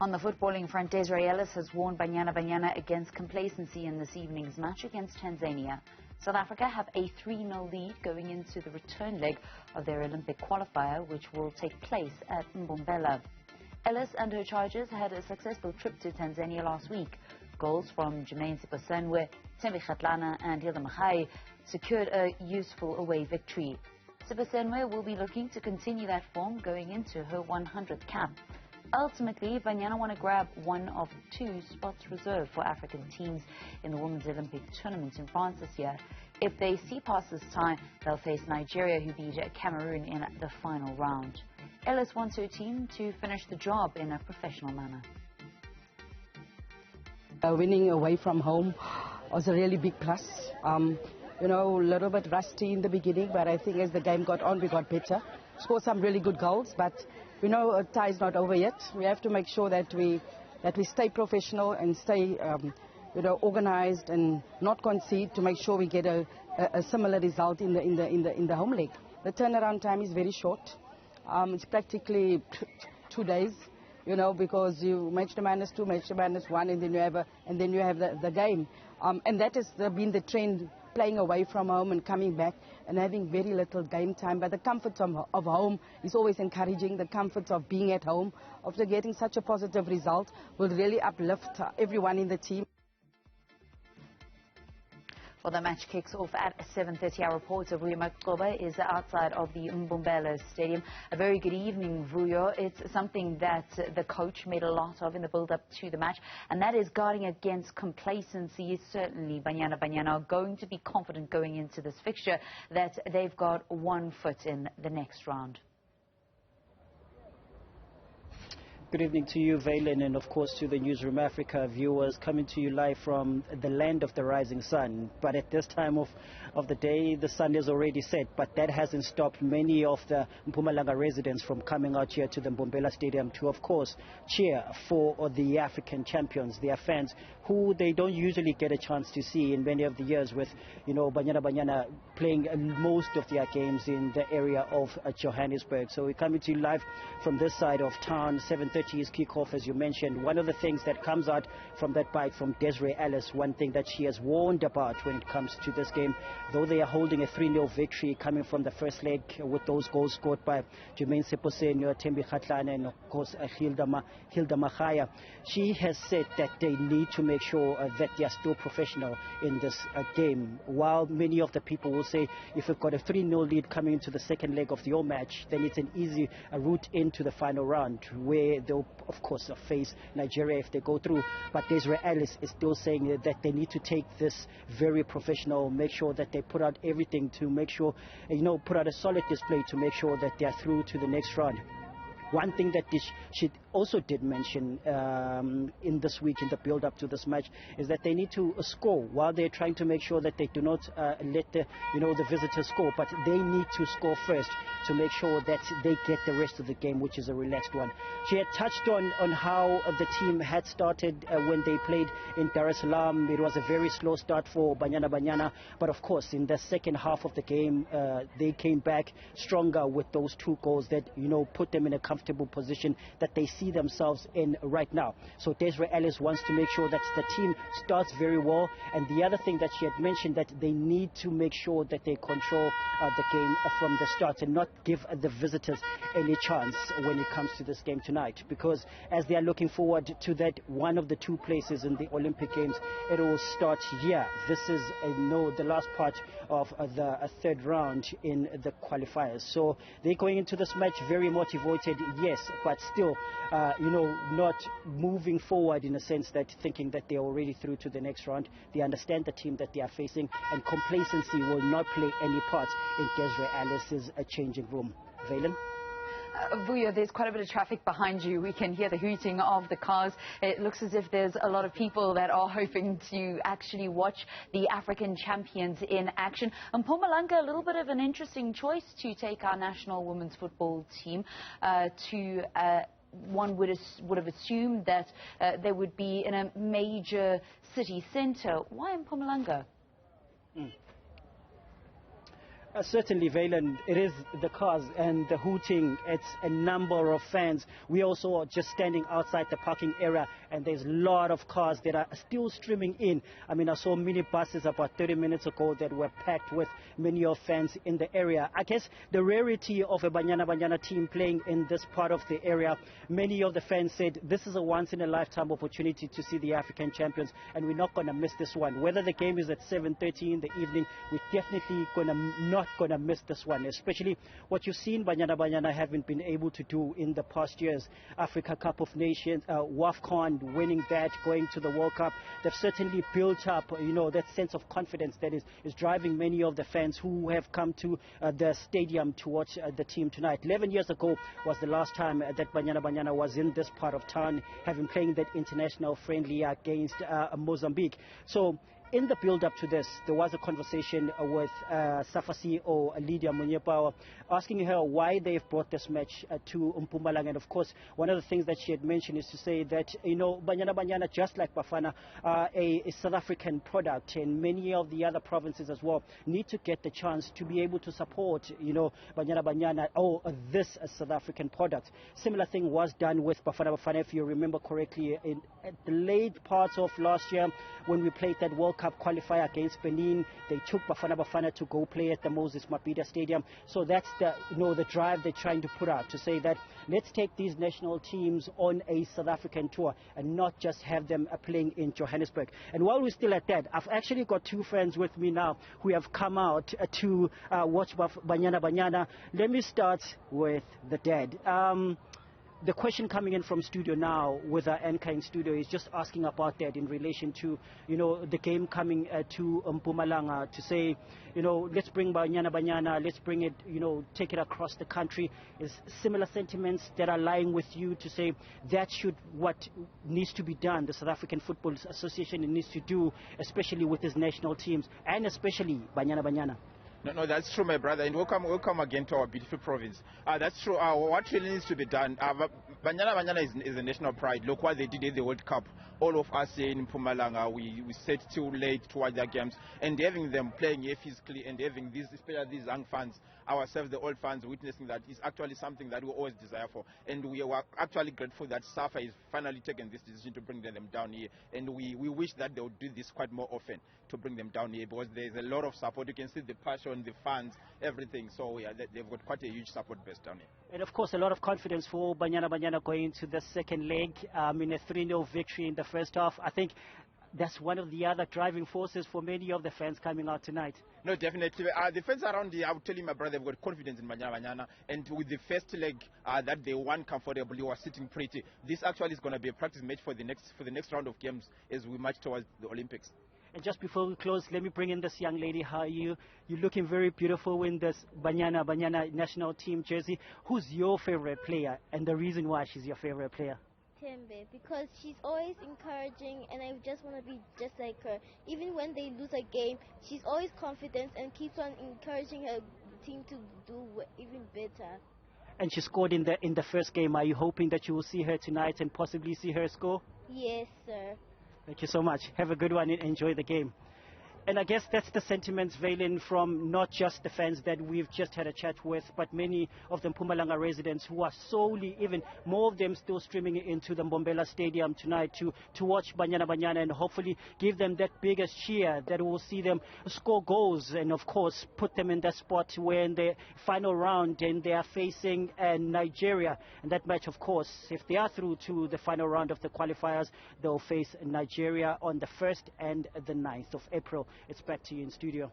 On the footballing front, Desiree Ellis has warned Banyana Banyana against complacency in this evening's match against Tanzania. South Africa have a 3-0 lead going into the return leg of their Olympic Qualifier, which will take place at Mbombela. Ellis and her charges had a successful trip to Tanzania last week. Goals from Jermaine Siposenwe, Tembi Kgatlana and Hilda Mahai secured a useful away victory. Siposenwe will be looking to continue that form going into her 100th cap. Ultimately, Banyana want to grab one of 2 spots reserved for African teams in the Women's Olympic Tournament in France this year. If they see past this time, they'll face Nigeria, who beat Cameroon in the final round. Ellis wants her team to finish the job in a professional manner. Winning away from home was a really big plus. A little bit rusty in the beginning, but I think as the game got on, we got better. Scored some really good goals, but a tie is not over yet. We have to make sure that we stay professional and stay organized and not concede to make sure we get a similar result in the home leg. The turnaround time is very short. It's practically 2 days, because you match the -2, match the -1, and then you have the game. And that has been the trend, playing away from home and coming back and having very little game time. But the comfort of home is always encouraging. The comfort of being at home, after getting such a positive result, will really uplift everyone in the team. Well, the match kicks off at 7:30. Our reporter, Vuyo Macoba, is outside of the Mbombela Stadium. A very good evening, Vuyo. It's something that the coach made a lot of in the build-up to the match, and that is guarding against complacency. Certainly, Banyana Banyana are going to be confident going into this fixture that they've got one foot in the next round. Good evening to you, Valen, and of course to the Newzroom Afrika viewers, coming to you live from the land of the rising sun. But at this time of the day, the sun is already set, but that hasn't stopped many of the Mpumalanga residents from coming out here to the Mbombela Stadium to, of course, cheer for the African champions. They are fans who they don't usually get a chance to see in many of the years, with, Banyana Banyana playing most of their games in the area of Johannesburg. So we're coming to you live from this side of town. 7:30 is kickoff, as you mentioned. One of the things that comes out from that bite from Desiree Ellis, one thing that she has warned about when it comes to this game, though they are holding a 3-0 victory coming from the first leg with those goals scored by Jermaine Siposenwe, Tembi Kgatlana, and of course Hilda Mahai, she has said that they need to make sure that they are still professional in this game. While many of the people will say if you've got a 3-0 lead coming into the second leg of your match, then it's an easy route into the final round, where they'll of course face Nigeria if they go through. But Desiree Ellis is still saying that they need to take this very professional, make sure that they put out everything to make sure, put out a solid display to make sure that they are through to the next round. One thing that she also did mention in this week, in the build-up to this match, is that they need to score while they're trying to make sure that they do not let the visitors score, but they need to score first to make sure that they get the rest of the game, which is a relaxed one. She had touched on how the team had started when they played in Dar es Salaam. It was a very slow start for Banyana Banyana, but of course in the second half of the game they came back stronger with those 2 goals that put them in a comfortable position that they see themselves in right now. So Desiree Ellis wants to make sure that the team starts very well, and the other thing that she had mentioned, that they need to make sure that they control the game from the start and not give the visitors any chance when it comes to this game tonight, because as they are looking forward to that one of the 2 places in the Olympic Games, it will start here. This is the last part of the 3rd round in the qualifiers. So they're going into this match very motivated, yes, but still not moving forward in a sense that thinking that they're already through to the next round. They understand the team that they are facing, and complacency will not play any part in Desiree Ellis's changing room. Valen? Vuyo, there's quite a bit of traffic behind you. We can hear the hooting of the cars. It looks as if there's a lot of people that are hoping to actually watch the African champions in action. And Mpumalanga, a little bit of an interesting choice to take our national women's football team to one would have assumed that they would be in a major city centre. Why Mpumalanga? Certainly, Valen, it is the cars and the hooting. It's a number of fans. We also are just standing outside the parking area, and there's a lot of cars that are still streaming in. I mean, I saw minibuses about 30 minutes ago that were packed with many of fans in the area. I guess the rarity of a Banyana Banyana team playing in this part of the area, many of the fans said this is a once-in-a-lifetime opportunity to see the African champions, and we're not going to miss this one. Whether the game is at 7:30 in the evening, we're definitely not going to miss this one, especially what you've seen Banyana Banyana haven't been able to do in the past years. Africa Cup of Nations, WAFCON, winning that, going to the World Cup. They've certainly built up, that sense of confidence that is driving many of the fans who have come to the stadium to watch the team tonight. 11 years ago was the last time that Banyana Banyana was in this part of town, having playing that international friendly against Mozambique. So in the build-up to this, there was a conversation with SAFA CEO Lydia Munyepawa, asking her why they've brought this match to Mpumalanga. And of course, one of the things that she had mentioned is to say that, Banyana Banyana, just like Bafana, are a South African product, and many of the other provinces as well need to get the chance to be able to support, Banyana Banyana or this South African product. Similar thing was done with Bafana Bafana, if you remember correctly, at the late parts of last year when we played that World Cup qualifier against Benin. They took Bafana Bafana to go play at the Moses Mabhida Stadium. So that's the drive they're trying to put out, to say that let's take these national teams on a South African tour and not just have them playing in Johannesburg. And while we're still at that, I've actually got two friends with me now who have come out to watch Banyana Banyana. Let me start with the dad. The question coming in from studio now with our anchor in studio is just asking about that in relation to, the game coming to Mpumalanga, to say, let's bring Banyana Banyana, let's bring it, take it across the country. Is similar sentiments that are lying with you to say that what needs to be done, the South African Football Association needs to do, especially with his national teams, and especially Banyana Banyana? No, that's true, my brother, and welcome again to our beautiful province. That's true. What really needs to be done, Banyana Banyana is a national pride. Look what they did in the World Cup. All of us here in Mpumalanga, we sat too late to watch their games, and having them playing here physically and having especially these young fans, ourselves, the old fans, witnessing that is actually something that we always desire for. And we are actually grateful that SAFA is finally taking this decision to bring them down here. And we wish that they would do this quite more often, to bring them down here, because there's a lot of support. You can see the passion, the fans, everything. So yeah, they've got quite a huge support base down here. And of course, a lot of confidence for Banyana Banyana going into the second leg in a 3-0 victory in the first half. I think that's one of the other driving forces for many of the fans coming out tonight. No, definitely. The fans around here, I would tell you, my brother, they've got confidence in Banyana Banyana. And with the first leg that they won comfortably, was sitting pretty. This actually is going to be a practice match for the next round of games as we march towards the Olympics. And just before we close, let me bring in this young lady. How are you? You're looking very beautiful in this Banyana Banyana national team jersey. Who's your favorite player, and the reason why she's your favorite player? Tembe, because she's always encouraging, and I just want to be just like her. Even when they lose a game, she's always confident and keeps on encouraging her team to do even better. And she scored in the first game. Are you hoping that you will see her tonight and possibly see her score? Yes, sir. Thank you so much. Have a good one and enjoy the game. And I guess that's the sentiments, Valen, from not just the fans that we've just had a chat with, but many of the Mpumalanga residents who are solely, even more of them still streaming into the Mbombela Stadium tonight to watch Banyana Banyana and hopefully give them that biggest cheer that will see them score goals and, of course, put them in that spot where in the final round and they are facing Nigeria. And that match, of course, if they are through to the final round of the qualifiers, they'll face Nigeria on the 1st and the 9th of April. It's back to you in studio.